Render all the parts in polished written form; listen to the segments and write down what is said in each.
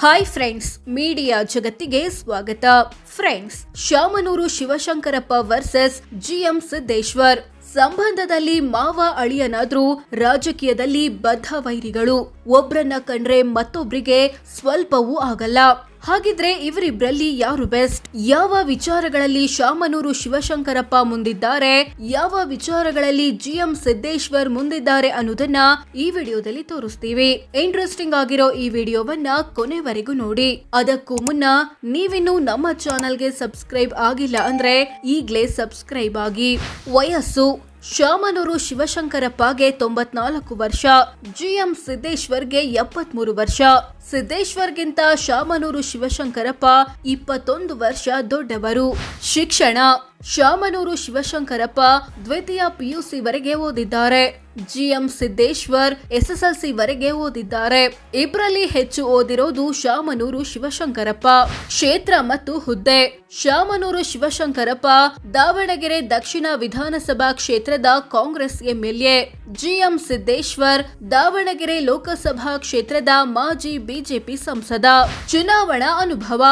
Hi friends, media ಜಗತ್ತಿಗೆ ಸ್ವಾಗತ. Friends, Shamanur Shivashankarappa versus GM Siddeshwar ಸಂಬಂಧದಲ್ಲಿ ಮಾವ ಅಳಿಯನಾದ್ರೂ ರಾಜಕೀಯದಲ್ಲಿ ಬದ್ಧ ವೈರಿಗಳು. ಒಬ್ರನ್ನ ಕಂಡ್ರೆ ಮತ್ತೊಬ್ರಿಗೆ ಸ್ವಲ್ಪವೂ ಆಗಲ್ಲ. ಹಾಗಿದ್ರೆ ಇವರಿಬ್ರಲ್ಲಿ ಯಾರು ಬೆಸ್ಟ್? ಯಾವ ವಿಚಾರಗಳಲ್ಲಿ ಶಾಮನೂರು ಶಿವಶಂಕರಪ್ಪ ಮುಂದಿದ್ದಾರೆ, ಯಾವ ವಿಚಾರಗಳಲ್ಲಿ ಜಿಎಂ ಸಿದ್ದೇಶ್ವರ್ ಮುಂದಿದ್ದಾರೆ ಅನ್ನೋದನ್ನ ಈ ವಿಡಿಯೋದಲ್ಲಿ ತೋರಿಸ್ತೀವಿ. ಇಂಟ್ರೆಸ್ಟಿಂಗ್ ಆಗಿರೋ ಈ ವಿಡಿಯೋವನ್ನ ಕೊನೆವರೆಗೂ ನೋಡಿ. ಅದಕ್ಕೂ ಮುನ್ನ ನೀವಿನ್ನು ನಮ್ಮ ಚಾನೆಲ್ಗೆ ಸಬ್ಸ್ಕ್ರೈಬ್ ಆಗಿಲ್ಲ ಅಂದ್ರೆ ಈಗ್ಲೇ ಸಬ್ಸ್ಕ್ರೈಬ್ ಆಗಿ. ವಯಸ್ಸು: ಶಾಮನೂರು ಶಿವಶಂಕರಪ್ಪಗೆ 94 ವರ್ಷ, ಜಿಎಂ ಸಿದ್ದೇಶ್ವರ್ಗೆ 73 ವರ್ಷ. ಸಿದ್ದೇಶ್ವರ್ಗಿಂತ ಶಾಮನೂರು ಶಿವಶಂಕರಪ್ಪ 21 ವರ್ಷ ದೊಡ್ಡವರು. ಶಿಕ್ಷಣ: ಶಾಮನೂರು ಶಿವಶಂಕರಪ್ಪ ದ್ವಿತೀಯ ಪಿಯುಸಿ ವರೆಗೆ ಓದಿದ್ದಾರೆ. ಜಿಎಂ ಸಿದ್ದೇಶ್ವರ್ SSLC ವರೆಗೆ ಓದಿದ್ದಾರೆ. ಇಬ್ಬರಲ್ಲಿ ಹೆಚ್ಚು ಓದಿರೋದು ಶಾಮನೂರು ಶಿವಶಂಕರಪ್ಪ. ಕ್ಷೇತ್ರ ಮತ್ತು ಹುದ್ದೆ: ಶಾಮನೂರು ಶಿವಶಂಕರಪ್ಪ ದಾವಣಗೆರೆ ದಕ್ಷಿಣ ವಿಧಾನಸಭಾ ಕ್ಷೇತ್ರದ ಕಾಂಗ್ರೆಸ್ MLA. ಜಿಎಂ ಸಿದ್ದೇಶ್ವರ್ ದಾವಣಗೆರೆ ಲೋಕಸಭಾ ಕ್ಷೇತ್ರದ ಮಾಜಿ ಬಿಜೆಪಿ ಸಂಸದ. ಚುನಾವಣಾ ಅನುಭವ: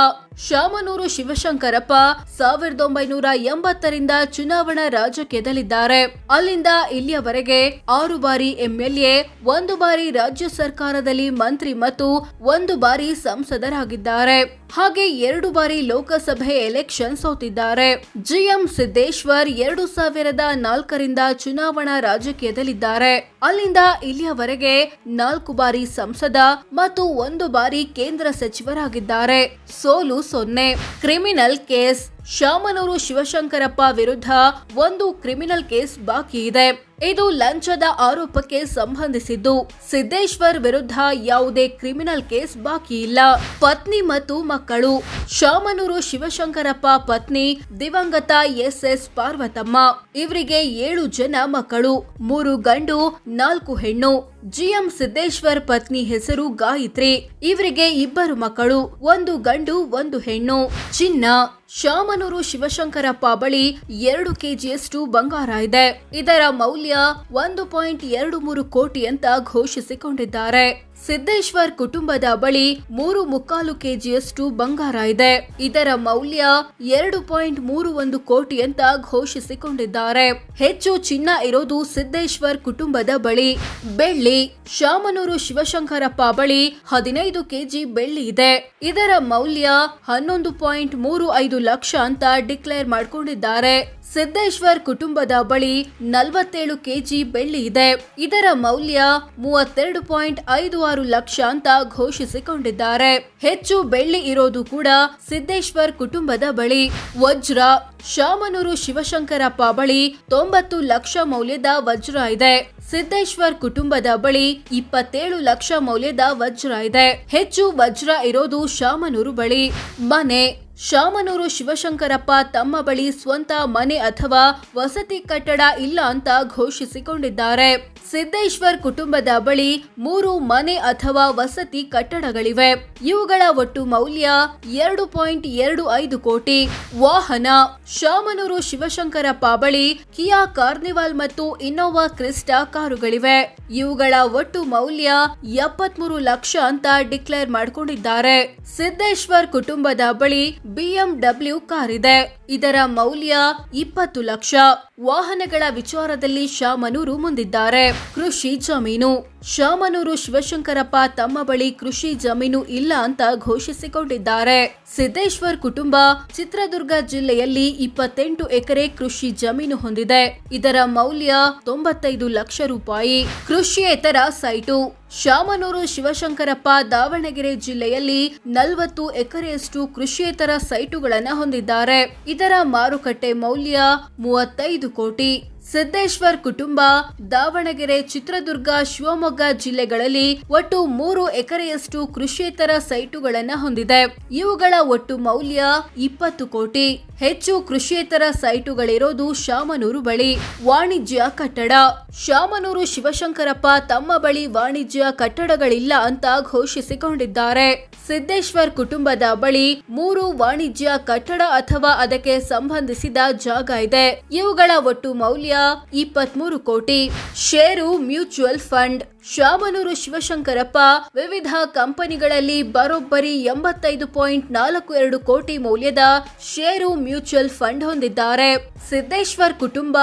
ಶಾಮನೂರು ಶಿವಶಂಕರಪ್ಪ 1980ರಿಂದ ಚುನಾವಣಾ ರಾಜಕೀಯದಲ್ಲಿದ್ದಾರೆ. ಅಲ್ಲಿಂದ ಇಲ್ಲಿಯವರೆಗೆ 6 ಬಾರಿ MLA, 1 ಬಾರಿ ರಾಜ್ಯ ಸರ್ಕಾರದಲ್ಲಿ ಮಂತ್ರಿ ಮತ್ತು 1 ಬಾರಿ ಸಂಸದರಾಗಿದ್ದಾರೆ. ಹಾಗೆ 2 ಬಾರಿ ಲೋಕಸಭೆ ಎಲೆಕ್ಷನ್ ಸೋತಿದ್ದಾರೆ. ಜಿಎಂ ಸಿದ್ದೇಶ್ವರ್ 2004ರಿಂದ ಚುನಾವಣಾ ರಾಜಕೀಯದಲ್ಲಿದ್ದಾರೆ. ಅಲ್ಲಿಂದ ಇಲ್ಲಿಯವರೆಗೆ 4 ಬಾರಿ ಸಂಸದ ಮತ್ತು 1 ಬಾರಿ ಕೇಂದ್ರ ಸಚಿವರಾಗಿದ್ದಾರೆ. ಸೋಲು 0. ಕ್ರಿಮಿನಲ್ ಕೇಸ್: ಶಾಮನೂರು ಶಿವಶಂಕರಪ್ಪ ವಿರುದ್ಧ 1 ಕ್ರಿಮಿನಲ್ ಕೇಸ್ ಬಾಕಿ ಇದೆ. ಇದು ಲಂಚದ ಆರೋಪಕ್ಕೆ ಸಂಬಂಧಿಸಿದ್ದು. ಸಿದ್ದೇಶ್ವರ್ ವಿರುದ್ಧ ಯಾವುದೇ ಕ್ರಿಮಿನಲ್ ಕೇಸ್ ಬಾಕಿ ಇಲ್ಲ. ಪತ್ನಿ ಮತ್ತು ಮಕ್ಕಳು: ಶಾಮನೂರು ಶಿವಶಂಕರಪ್ಪ ಪತ್ನಿ ದಿವಂಗತ SS ಪಾರ್ವತಮ್ಮ. ಇವರಿಗೆ 7 ಜನ ಮಕ್ಕಳು, 3 ಗಂಡು 4 ಹೆಣ್ಣು. ಜಿಎಂ ಸಿದ್ದೇಶ್ವರ್ ಪತ್ನಿ ಹೆಸರು ಗಾಯತ್ರಿ. ಇವರಿಗೆ 2 ಮಕ್ಕಳು, 1 ಗಂಡು 1 ಹೆಣ್ಣು. ಚಿನ್ನ: ಶಾಮನೂರು ಶಿವಶಂಕರಪ್ಪ ಬಳಿ 2 ಕೆಜಿಯಷ್ಟು ಬಂಗಾರ ಇದೆ. ಇದರ ಮೌಲ್ಯ 1.23 ಕೋಟಿ ಅಂತ ಘೋಷಿಸಿಕೊಂಡಿದ್ದಾರೆ. ಸಿದ್ದೇಶ್ವರ್ ಕುಟುಂಬದ ಬಳಿ 3.25 ಕೆಜಿಯಷ್ಟು ಬಂಗಾರ ಇದೆ. ಇದರ ಮೌಲ್ಯ 2.31 ಕೋಟಿ ಅಂತ ಘೋಷಿಸಿಕೊಂಡಿದ್ದಾರೆ. ಹೆಚ್ಚು ಚಿನ್ನ ಇರೋದು ಸಿದ್ದೇಶ್ವರ್ ಕುಟುಂಬದ ಬಳಿ. ಬೆಳ್ಳಿ: ಶಾಮನೂರು ಶಿವಶಂಕರಪ್ಪ ಬಳಿ 15 ಕೆಜಿ ಬೆಳ್ಳಿ ಇದೆ. ಇದರ ಮೌಲ್ಯ 11.35 ಲಕ್ಷ ಅಂತ ಡಿಕ್ಲೇರ್ ಮಾಡಿಕೊಂಡಿದ್ದಾರೆ. ಸಿದ್ದೇಶ್ವರ್ ಕುಟುಂಬದ ಬಳಿ 47 ಕೆಜಿ ಬೆಳ್ಳಿ ಇದೆ. ಇದರ ಮೌಲ್ಯ 32.56 ಲಕ್ಷ ಅಂತ ಘೋಷಿಸಿಕೊಂಡಿದ್ದಾರೆ. ಹೆಚ್ಚು ಬೆಳ್ಳಿ ಇರೋದು ಕೂಡ ಸಿದ್ದೇಶ್ವರ್ ಕುಟುಂಬದ ಬಳಿ. ವಜ್ರ: ಶಾಮನೂರು ಶಿವಶಂಕರಪ್ಪ ಬಳಿ 90 ಲಕ್ಷ ಮೌಲ್ಯದ ವಜ್ರ ಇದೆ. ಸಿದ್ದೇಶ್ವರ್ ಕುಟುಂಬದ ಬಳಿ 27 ಲಕ್ಷ ಮೌಲ್ಯದ ವಜ್ರ ಇದೆ. ಹೆಚ್ಚು ವಜ್ರ ಇರೋದು ಶಾಮನೂರು ಬಳಿ. ಮನೆ: ಶಾಮನೂರು ಶಿವಶಂಕರಪ್ಪ ತಮ್ಮ ಬಳಿ ಸ್ವಂತ ಮನೆ ಅಥವಾ ವಸತಿ ಕಟ್ಟಡ ಇಲ್ಲ ಅಂತ ಘೋಷಿಸಿಕೊಂಡಿದ್ದಾರೆ. ಸಿದ್ದೇಶ್ವರ್ ಕುಟುಂಬದ ಬಳಿ 3 ಮನೆ ಅಥವಾ ವಸತಿ ಕಟ್ಟಡಗಳಿವೆ. ಇವುಗಳ ಒಟ್ಟು ಮೌಲ್ಯ 2.25 ಕೋಟಿ. ವಾಹನ: ಶಾಮನೂರು ಶಿವಶಂಕರಪ್ಪ ಬಳಿ ಕಿಯಾ ಕಾರ್ನಿವಾಲ್ ಮತ್ತು ಇನ್ನೋವಾ ಕ್ರಿಸ್ಟಾ ಕಾರುಗಳಿವೆ. ಇವುಗಳ ಒಟ್ಟು ಮೌಲ್ಯ 73 ಲಕ್ಷ ಅಂತ ಡಿಕ್ಲೇರ್ ಮಾಡಿಕೊಂಡಿದ್ದಾರೆ. ಸಿದ್ದೇಶ್ವರ್ ಕುಟುಂಬದ ಬಳಿ BMW ಕಾರ್ ಇದೆ. ಇದರ ಮೌಲ್ಯ 20 ಲಕ್ಷ. ವಾಹನಗಳ ವಿಚಾರದಲ್ಲಿ ಶಾಮನೂರು ಮುಂದಿದ್ದಾರೆ. ಕೃಷಿ ಜಮೀನು: ಶಾಮನೂರು ಶಿವಶಂಕರಪ್ಪ ತಮ್ಮ ಬಳಿ ಕೃಷಿ ಜಮೀನು ಇಲ್ಲ ಅಂತ ಘೋಷಿಸಿಕೊಂಡಿದ್ದಾರೆ. ಸಿದ್ದೇಶ್ವರ್ ಕುಟುಂಬ ಚಿತ್ರದುರ್ಗ ಜಿಲ್ಲೆಯಲ್ಲಿ 28 ಎಕರೆ ಕೃಷಿ ಜಮೀನು ಹೊಂದಿದೆ. ಇದರ ಮೌಲ್ಯ 95 ಲಕ್ಷ ರೂಪಾಯಿ. ಕೃಷಿಯೇತರ ಸೈಟು: ಶಾಮನೂರು ಶಿವಶಂಕರಪ್ಪ ದಾವಣಗೆರೆ ಜಿಲ್ಲೆಯಲ್ಲಿ 40 ಎಕರೆಯಷ್ಟು ಕೃಷಿಯೇತರ ಸೈಟುಗಳನ್ನು ಹೊಂದಿದ್ದಾರೆ. ಇದರ ಮಾರುಕಟ್ಟೆ ಮೌಲ್ಯ 35 ಕೋಟಿ. ಸಿದ್ದೇಶ್ವರ್ ಕುಟುಂಬ ದಾವಣಗೆರೆ, ಚಿತ್ರದುರ್ಗ, ಶಿವಮೊಗ್ಗ ಜಿಲ್ಲೆಗಳಲ್ಲಿ ಒಟ್ಟು 3 ಎಕರೆಯಷ್ಟು ಕೃಷಿಯೇತರ ಸೈಟುಗಳನ್ನು ಹೊಂದಿದೆ. ಇವುಗಳ ಒಟ್ಟು ಮೌಲ್ಯ 20 ಕೋಟಿ. ಹೆಚ್ಚು ಕೃಷಿಯೇತರ ಸೈಟುಗಳಿರೋದು ಶಾಮನೂರು ಬಳಿ. ವಾಣಿಜ್ಯ ಕಟ್ಟಡ: ಶಾಮನೂರು ಶಿವಶಂಕರಪ್ಪ ತಮ್ಮ ಬಳಿ ವಾಣಿಜ್ಯ ಕಟ್ಟಡಗಳಿಲ್ಲ ಅಂತ ಘೋಷಿಸಿಕೊಂಡಿದ್ದಾರೆ. ಸಿದ್ದೇಶ್ವರ್ ಕುಟುಂಬದ ಬಳಿ 3 ವಾಣಿಜ್ಯ ಕಟ್ಟಡ ಅಥವಾ ಅದಕ್ಕೆ ಸಂಬಂಧಿಸಿದ ಜಾಗ ಇದೆ. ಇವುಗಳ ಒಟ್ಟು ಮೌಲ್ಯ ಆದಾಯ 23 ಕೋಟಿ. ಷೇರು ಮ್ಯೂಚುವಲ್ ಫಂಡ್. ಶಾಮನೂರು ಶಿವಶಂಕರಪ್ಪ ವಿವಿಧ ಕಂಪನಿಗಳಲ್ಲಿ ಬರೋಬ್ಬರಿ 85.42 ಕೋಟಿ ಮೌಲ್ಯದ ಷೇರು ಮ್ಯೂಚುವಲ್ ಫಂಡ್ ಹೊಂದಿದ್ದಾರೆ. ಸಿದ್ದೇಶ್ವರ್ ಕುಟುಂಬ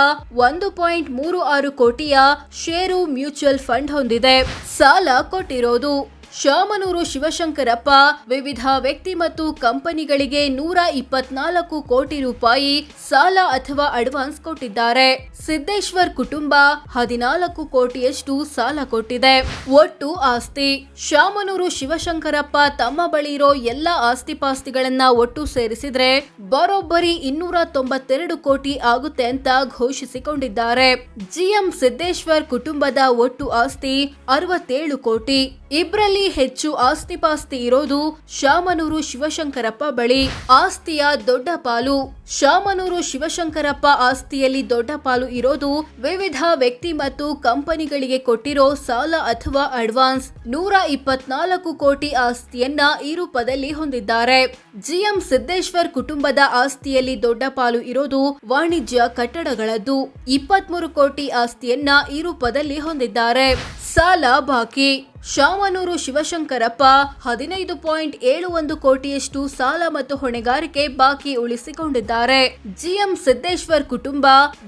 1.36 ಕೋಟಿಯ ಷೇರು ಮ್ಯೂಚುವಲ್ ಫಂಡ್ ಹೊಂದಿದೆ. ಸಾಲ ಕೊಟ್ಟಿರೋದು ಶಾಮನೂರು ಶಿವಶಂಕರಪ್ಪ ವಿವಿಧ ವ್ಯಕ್ತಿ ಮತ್ತು ಕಂಪನಿಗಳಿಗೆ 124 ಕೋಟಿ ರೂಪಾಯಿ ಸಾಲ ಅಥವಾ ಅಡ್ವಾನ್ಸ್ ಕೊಟ್ಟಿದ್ದಾರೆ. ಸಿದ್ದೇಶ್ವರ್ ಕುಟುಂಬ 14 ಕೋಟಿಯಷ್ಟು ಸಾಲ ಕೊಟ್ಟಿದೆ. ಒಟ್ಟು ಆಸ್ತಿ ಶಾಮನೂರು ಶಿವಶಂಕರಪ್ಪ ತಮ್ಮ ಬಳಿ ಇರೋ ಎಲ್ಲಾ ಆಸ್ತಿಪಾಸ್ತಿಗಳನ್ನ ಒಟ್ಟು ಸೇರಿಸಿದ್ರೆ ಬರೋಬ್ಬರಿ 292 ಕೋಟಿ ಆಗುತ್ತೆ ಅಂತ ಘೋಷಿಸಿಕೊಂಡಿದ್ದಾರೆ. ಜಿಎಂ ಸಿದ್ದೇಶ್ವರ್ ಕುಟುಂಬದ ಒಟ್ಟು ಆಸ್ತಿ 67 ಕೋಟಿ. ಇಬ್ಬರಲ್ಲಿ ಹೆಚ್ಚು ಆಸ್ತಿಪಾಸ್ತಿ ಇರೋದು ಶಾಮನೂರು ಶಿವಶಂಕರಪ್ಪ ಬಳಿ. ಆಸ್ತಿಯ ದೊಡ್ಡ ಪಾಲು ಶಾಮನೂರು ಶಿವಶಂಕರಪ್ಪ ಆಸ್ತಿಯಲ್ಲಿ ದೊಡ್ಡ ಪಾಲು ಇರೋದು ವಿವಿಧ ವ್ಯಕ್ತಿ ಮತ್ತು ಕಂಪನಿಗಳಿಗೆ ಕೊಟ್ಟಿರೋ ಸಾಲ ಅಥವಾ ಅಡ್ವಾನ್ಸ್. 124 ಕೋಟಿ ಆಸ್ತಿಯನ್ನ ಈ ರೂಪದಲ್ಲಿ ಹೊಂದಿದ್ದಾರೆ. ಜಿಎಂ ಸಿದ್ದೇಶ್ವರ್ ಕುಟುಂಬದ ಆಸ್ತಿಯಲ್ಲಿ ದೊಡ್ಡ ಪಾಲು ಇರೋದು ವಾಣಿಜ್ಯ ಕಟ್ಟಡಗಳದ್ದು. 23 ಕೋಟಿ ಆಸ್ತಿಯನ್ನ ಈ ರೂಪದಲ್ಲಿ ಹೊಂದಿದ್ದಾರೆ. ಸಾಲ ಬಾಕಿ ಶಾಮನೂರು ಶಿವಶಂಕರಪ್ಪ 15.71 ಕೋಟಿಯಷ್ಟು ಸಾಲ ಮತ್ತು ಹೊಣೆಗಾರಿಕೆ ಬಾಕಿ ಉಳಿಸಿಕೊಂಡಿದ್ದಾರೆ. ಜಿಎಂ ಸಿದ್ದೇಶ್ವರ್ ಕುಟುಂಬ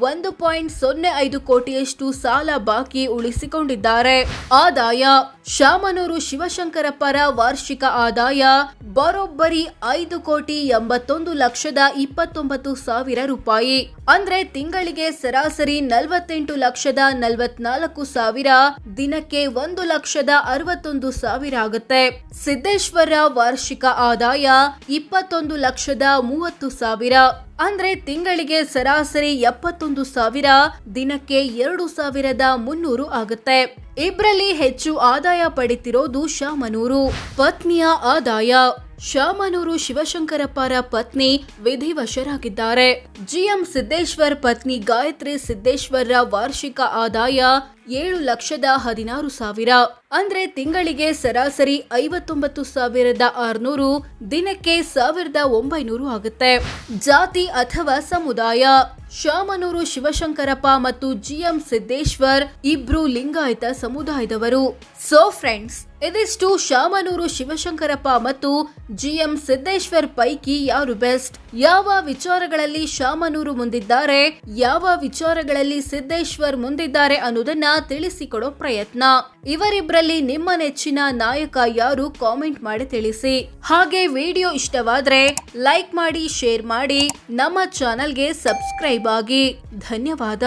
1.05 ಕೋಟಿಯಷ್ಟು ಸಾಲ ಬಾಕಿ ಉಳಿಸಿಕೊಂಡಿದ್ದಾರೆ. ಆದಾಯ ಶಾಮನೂರು ಶಿವಶಂಕರಪ್ಪರ ವಾರ್ಷಿಕ ಆದಾಯ ಬರೋಬ್ಬರಿ 5,81,29,000 ರೂಪಾಯಿ. ಅಂದ್ರೆ ತಿಂಗಳಿಗೆ ಸರಾಸರಿ 48,44,000, ದಿನಕ್ಕೆ 1,61,000 ಆಗುತ್ತೆ. ಸಿದ್ದೇಶ್ವರ ವಾರ್ಷಿಕ ಆದಾಯ 21,30,000. ಅಂದ್ರೆ ತಿಂಗಳಿಗೆ ಸರಾಸರಿ 71,000, ದಿನಕ್ಕೆ 2,300 ಆಗುತ್ತೆ. ಇಬ್ರಲ್ಲಿ ಹೆಚ್ಚು ಆದಾಯ ಪಡೆತಿರೋದು ಶಾಮನೂರು. ಪತ್ನಿಯ ಆದಾಯ ಶಾಮನೂರು ಶಿವಶಂಕರಪ್ಪರ ಪತ್ನಿ ವಿಧಿವಶರಾಗಿದ್ದಾರೆ. ಜಿಎಂ ಸಿದ್ದೇಶ್ವರ್ ಪತ್ನಿ ಗಾಯತ್ರಿ ಸಿದ್ದೇಶ್ವರ ವಾರ್ಷಿಕ ಆದಾಯ 7,16,000. ಅಂದ್ರೆ ತಿಂಗಳಿಗೆ ಸರಾಸರಿ 59,600, ದಿನಕ್ಕೆ 1,900 ಆಗುತ್ತೆ. ಜಾತಿ ಅಥವಾ ಸಮುದಾಯ ಶಾಮನೂರು ಶಿವಶಂಕರಪ್ಪ ಮತ್ತು ಜಿಎಂ ಸಿದ್ದೇಶ್ವರ್ ಇಬ್ರು ಲಿಂಗಾಯತ ಸಮುದಾಯದವರು. ಸೊ ಫ್ರೆಂಡ್ಸ್, ಇದಿಷ್ಟು ಶಾಮನೂರು ಶಿವಶಂಕರಪ್ಪ ಮತ್ತು ಜಿಎಂ ಸಿದ್ದೇಶ್ವರ್ ಪೈಕಿ ಯಾರು ಬೆಸ್ಟ್, ಯಾವ ವಿಚಾರಗಳಲ್ಲಿ ಶಾಮನೂರು ಮುಂದಿದ್ದಾರೆ, ಯಾವ ವಿಚಾರಗಳಲ್ಲಿ ಸಿದ್ದೇಶ್ವರ್ ಮುಂದಿದ್ದಾರೆ ಅನ್ನೋದನ್ನ ತಿಳಿಸಿಕೊಡೋ ಪ್ರಯತ್ನ. ಇವರಿಬ್ಬರಲ್ಲಿ ನಿಮ್ಮ ನೆಚ್ಚಿನ ನಾಯಕ ಯಾರು ಕಾಮೆಂಟ್ ಮಾಡಿ ತಿಳಿಸಿ. ಹಾಗೆ ವಿಡಿಯೋ ಇಷ್ಟವಾದ್ರೆ ಲೈಕ್ ಮಾಡಿ, ಶೇರ್ ಮಾಡಿ, ನಮ್ಮ ಚಾನೆಲ್ಗೆ ಸಬ್ಸ್ಕ್ರೈಬ್ ಆಗಿ. ಧನ್ಯವಾದ.